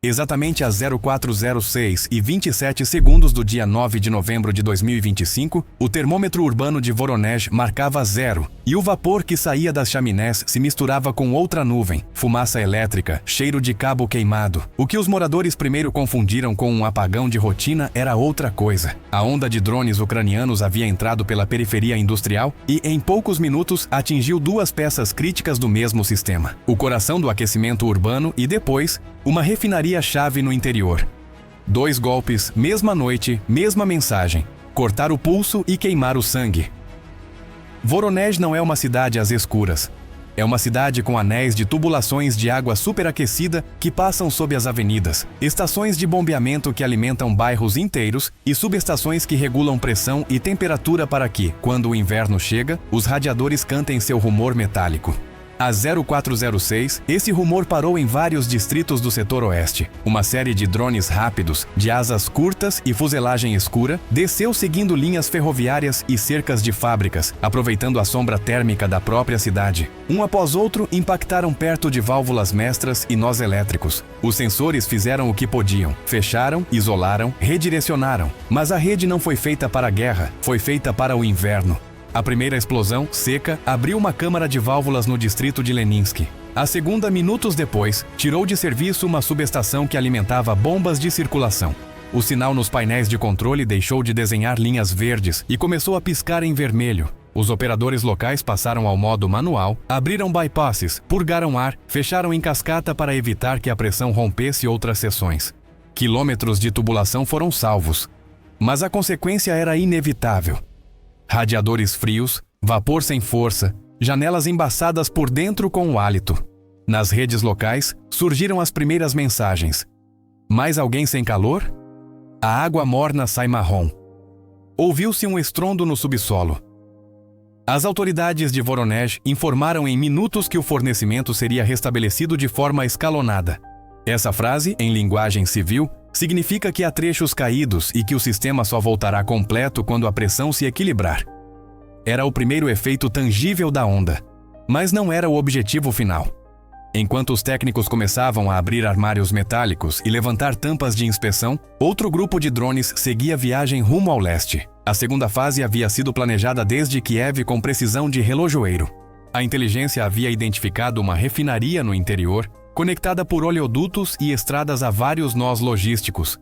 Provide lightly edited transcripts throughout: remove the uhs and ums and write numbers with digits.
Exatamente às 04:06 e 27 segundos do dia 9 de novembro de 2025, o termômetro urbano de Voronezh marcava 0, e o vapor que saía das chaminés se misturava com outra nuvem, fumaça elétrica, cheiro de cabo queimado. O que os moradores primeiro confundiram com um apagão de rotina era outra coisa. A onda de drones ucranianos havia entrado pela periferia industrial e, em poucos minutos, atingiu duas peças críticas do mesmo sistema: o coração do aquecimento urbano e, depois, uma refinaria-chave no interior. 2 golpes, mesma noite, mesma mensagem: cortar o pulso e queimar o sangue. Voronezh não é uma cidade às escuras. É uma cidade com anéis de tubulações de água superaquecida que passam sob as avenidas, estações de bombeamento que alimentam bairros inteiros e subestações que regulam pressão e temperatura para que, quando o inverno chega, os radiadores cantem seu rumor metálico. Às 04:06, esse rumor parou em vários distritos do setor oeste. Uma série de drones rápidos, de asas curtas e fuselagem escura, desceu seguindo linhas ferroviárias e cercas de fábricas, aproveitando a sombra térmica da própria cidade. Um após outro, impactaram perto de válvulas mestras e nós elétricos. Os sensores fizeram o que podiam. Fecharam, isolaram, redirecionaram. Mas a rede não foi feita para a guerra, foi feita para o inverno. A primeira explosão, seca, abriu uma câmara de válvulas no distrito de Leninsky. A segunda, minutos depois, tirou de serviço uma subestação que alimentava bombas de circulação. O sinal nos painéis de controle deixou de desenhar linhas verdes e começou a piscar em vermelho. Os operadores locais passaram ao modo manual, abriram bypasses, purgaram ar, fecharam em cascata para evitar que a pressão rompesse outras seções. Quilômetros de tubulação foram salvos. Mas a consequência era inevitável. Radiadores frios, vapor sem força, janelas embaçadas por dentro com o hálito. Nas redes locais, surgiram as primeiras mensagens. Mais alguém sem calor? A água morna sai marrom. Ouviu-se um estrondo no subsolo. As autoridades de Voronezh informaram em minutos que o fornecimento seria restabelecido de forma escalonada. Essa frase, em linguagem civil, significa que há trechos caídos e que o sistema só voltará completo quando a pressão se equilibrar. Era o primeiro efeito tangível da onda, mas não era o objetivo final. Enquanto os técnicos começavam a abrir armários metálicos e levantar tampas de inspeção, outro grupo de drones seguia viagem rumo ao leste. A segunda fase havia sido planejada desde Kiev com precisão de relojoeiro. A inteligência havia identificado uma refinaria no interior, conectada por oleodutos e estradas a vários nós logísticos.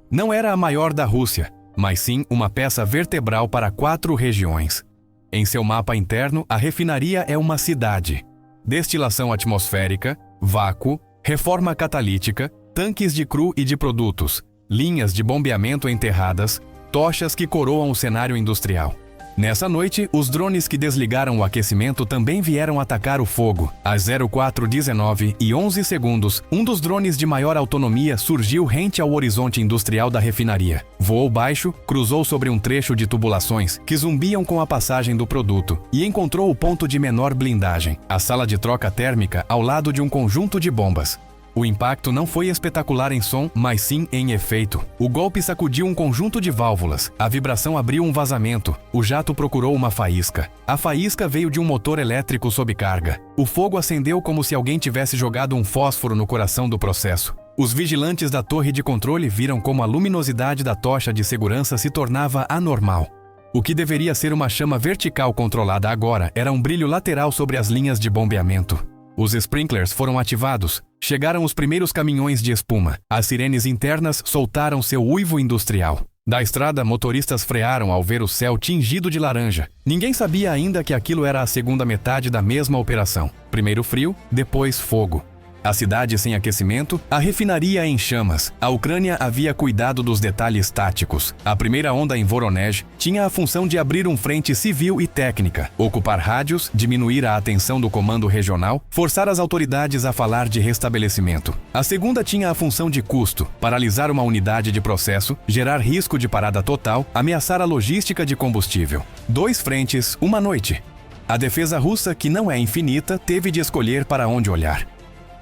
Não era a maior da Rússia, mas sim uma peça vertebral para 4 regiões. Em seu mapa interno, a refinaria é uma cidade. Destilação atmosférica, vácuo, reforma catalítica, tanques de cru e de produtos, linhas de bombeamento enterradas, tochas que coroam o cenário industrial. Nessa noite, os drones que desligaram o aquecimento também vieram atacar o fogo. Às 04:19 e 11 segundos, um dos drones de maior autonomia surgiu rente ao horizonte industrial da refinaria. Voou baixo, cruzou sobre um trecho de tubulações que zumbiam com a passagem do produto e encontrou o ponto de menor blindagem, a sala de troca térmica ao lado de um conjunto de bombas. O impacto não foi espetacular em som, mas sim em efeito. O golpe sacudiu um conjunto de válvulas, a vibração abriu um vazamento, o jato procurou uma faísca. A faísca veio de um motor elétrico sob carga. O fogo acendeu como se alguém tivesse jogado um fósforo no coração do processo. Os vigilantes da torre de controle viram como a luminosidade da tocha de segurança se tornava anormal. O que deveria ser uma chama vertical controlada agora era um brilho lateral sobre as linhas de bombeamento. Os sprinklers foram ativados. Chegaram os primeiros caminhões de espuma. As sirenes internas soltaram seu uivo industrial. Da estrada, motoristas frearam ao ver o céu tingido de laranja. Ninguém sabia ainda que aquilo era a segunda metade da mesma operação. Primeiro frio, depois fogo. A cidade sem aquecimento, a refinaria em chamas. A Ucrânia havia cuidado dos detalhes táticos. A primeira onda em Voronezh tinha a função de abrir um frente civil e técnica, ocupar rádios, diminuir a atenção do comando regional, forçar as autoridades a falar de restabelecimento. A segunda tinha a função de custo, paralisar uma unidade de processo, gerar risco de parada total, ameaçar a logística de combustível. 2 frentes, uma noite. A defesa russa, que não é infinita, teve de escolher para onde olhar.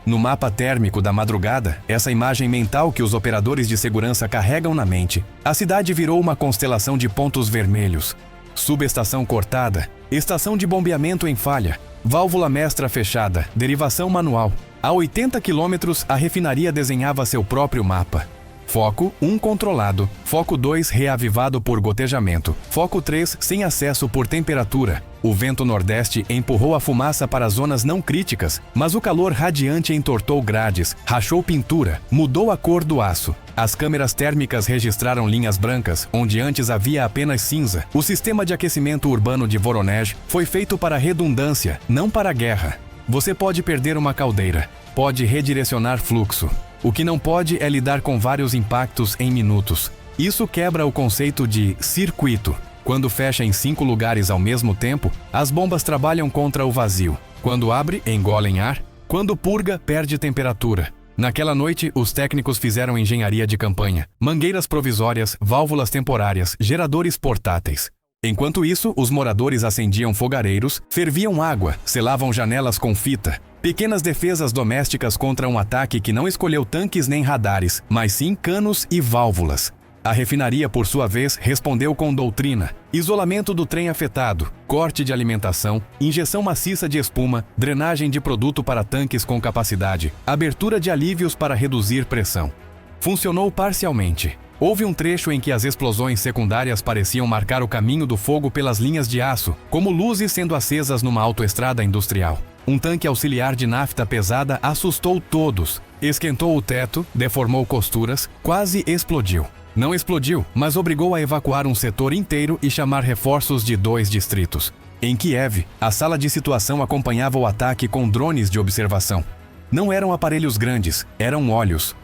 No mapa térmico da madrugada, essa imagem mental que os operadores de segurança carregam na mente, a cidade virou uma constelação de pontos vermelhos. Subestação cortada, estação de bombeamento em falha, válvula mestra fechada, derivação manual. A 80 quilômetros, a refinaria desenhava seu próprio mapa. Foco 1 controlado, foco 2 reavivado por gotejamento, foco 3 sem acesso por temperatura. O vento nordeste empurrou a fumaça para zonas não críticas, mas o calor radiante entortou grades, rachou pintura, mudou a cor do aço. As câmeras térmicas registraram linhas brancas, onde antes havia apenas cinza. O sistema de aquecimento urbano de Voronezh foi feito para redundância, não para guerra. Você pode perder uma caldeira, pode redirecionar fluxo. O que não pode é lidar com vários impactos em minutos. Isso quebra o conceito de circuito. Quando fecha em 5 lugares ao mesmo tempo, as bombas trabalham contra o vazio. Quando abre, engolem ar. Quando purga, perde temperatura. Naquela noite, os técnicos fizeram engenharia de campanha, mangueiras provisórias, válvulas temporárias, geradores portáteis. Enquanto isso, os moradores acendiam fogareiros, ferviam água, selavam janelas com fita. Pequenas defesas domésticas contra um ataque que não escolheu tanques nem radares, mas sim canos e válvulas. A refinaria, por sua vez, respondeu com doutrina: isolamento do trem afetado, corte de alimentação, injeção maciça de espuma, drenagem de produto para tanques com capacidade, abertura de alívios para reduzir pressão. Funcionou parcialmente. Houve um trecho em que as explosões secundárias pareciam marcar o caminho do fogo pelas linhas de aço, como luzes sendo acesas numa autoestrada industrial. Um tanque auxiliar de nafta pesada assustou todos. Esquentou o teto, deformou costuras, quase explodiu. Não explodiu, mas obrigou a evacuar um setor inteiro e chamar reforços de 2 distritos. Em Kiev, a sala de situação acompanhava o ataque com drones de observação. Não eram aparelhos grandes, eram olhos.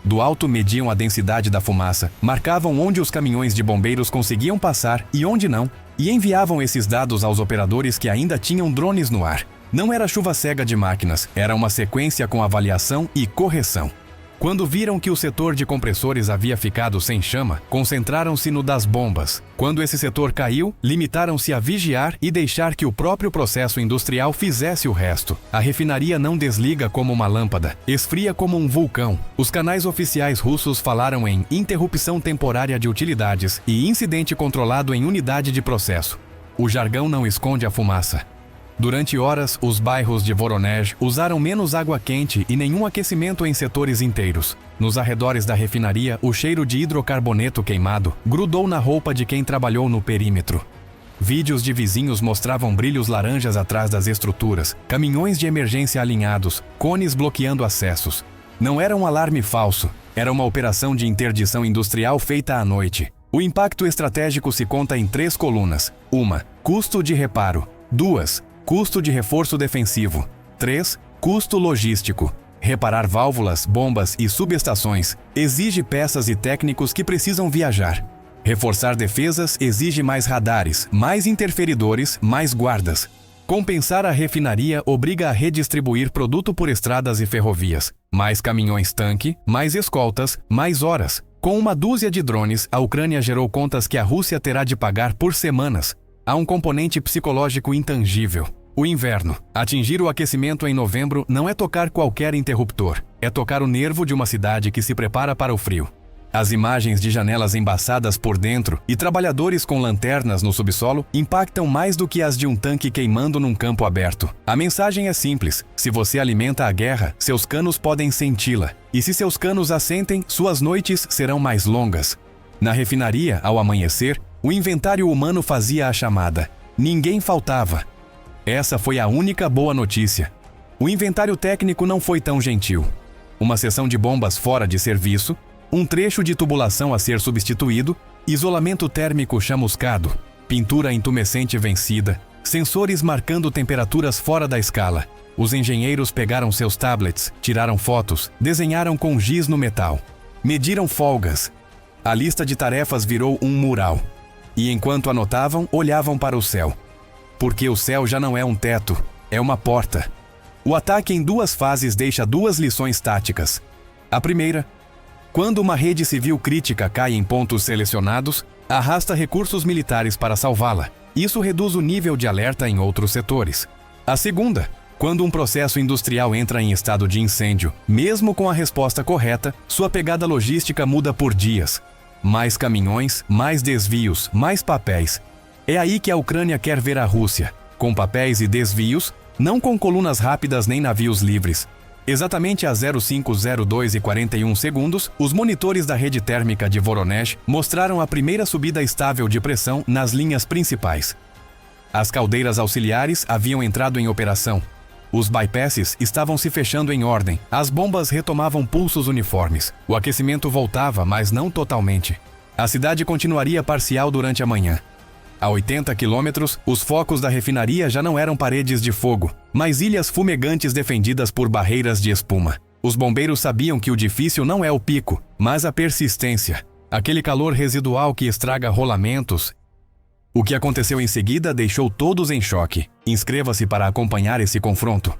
Do alto mediam a densidade da fumaça, marcavam onde os caminhões de bombeiros conseguiam passar e onde não, e enviavam esses dados aos operadores que ainda tinham drones no ar. Não era chuva cega de máquinas, era uma sequência com avaliação e correção. Quando viram que o setor de compressores havia ficado sem chama, concentraram-se no das bombas. Quando esse setor caiu, limitaram-se a vigiar e deixar que o próprio processo industrial fizesse o resto. A refinaria não desliga como uma lâmpada, esfria como um vulcão. Os canais oficiais russos falaram em interrupção temporária de utilidades e incidente controlado em unidade de processo. O jargão não esconde a fumaça. Durante horas, os bairros de Voronezh usaram menos água quente e nenhum aquecimento em setores inteiros. Nos arredores da refinaria, o cheiro de hidrocarboneto queimado grudou na roupa de quem trabalhou no perímetro. Vídeos de vizinhos mostravam brilhos laranjas atrás das estruturas, caminhões de emergência alinhados, cones bloqueando acessos. Não era um alarme falso, era uma operação de interdição industrial feita à noite. O impacto estratégico se conta em 3 colunas. 1. Custo de reparo. 2. Custo de reforço defensivo. 3. Custo logístico. Reparar válvulas, bombas e subestações exige peças e técnicos que precisam viajar. Reforçar defesas exige mais radares, mais interferidores, mais guardas. Compensar a refinaria obriga a redistribuir produto por estradas e ferrovias. Mais caminhões-tanque, mais escoltas, mais horas. Com uma dúzia de drones, a Ucrânia gerou contas que a Rússia terá de pagar por semanas. Há um componente psicológico intangível. O inverno. Atingir o aquecimento em novembro não é tocar qualquer interruptor. É tocar o nervo de uma cidade que se prepara para o frio. As imagens de janelas embaçadas por dentro e trabalhadores com lanternas no subsolo impactam mais do que as de um tanque queimando num campo aberto. A mensagem é simples. Se você alimenta a guerra, seus canos podem senti-la. E se seus canos a sentem, suas noites serão mais longas. Na refinaria, ao amanhecer, o inventário humano fazia a chamada. Ninguém faltava. Essa foi a única boa notícia. O inventário técnico não foi tão gentil. Uma seção de bombas fora de serviço, um trecho de tubulação a ser substituído, isolamento térmico chamuscado, pintura intumescente vencida, sensores marcando temperaturas fora da escala. Os engenheiros pegaram seus tablets, tiraram fotos, desenharam com giz no metal. Mediram folgas. A lista de tarefas virou um mural. E enquanto anotavam, olhavam para o céu. Porque o céu já não é um teto, é uma porta. O ataque em 2 fases deixa 2 lições táticas. A primeira: quando uma rede civil crítica cai em pontos selecionados, arrasta recursos militares para salvá-la. Isso reduz o nível de alerta em outros setores. A segunda: quando um processo industrial entra em estado de incêndio, mesmo com a resposta correta, sua pegada logística muda por dias. Mais caminhões, mais desvios, mais papéis. É aí que a Ucrânia quer ver a Rússia, com papéis e desvios, não com colunas rápidas nem navios livres. Exatamente às 05:02:41 segundos, os monitores da rede térmica de Voronezh mostraram a primeira subida estável de pressão nas linhas principais. As caldeiras auxiliares haviam entrado em operação. Os bypasses estavam se fechando em ordem. As bombas retomavam pulsos uniformes. O aquecimento voltava, mas não totalmente. A cidade continuaria parcial durante a manhã. A 80 quilômetros, os focos da refinaria já não eram paredes de fogo, mas ilhas fumegantes defendidas por barreiras de espuma. Os bombeiros sabiam que o difícil não é o pico, mas a persistência. Aquele calor residual que estraga rolamentos. O que aconteceu em seguida deixou todos em choque. Inscreva-se para acompanhar esse confronto.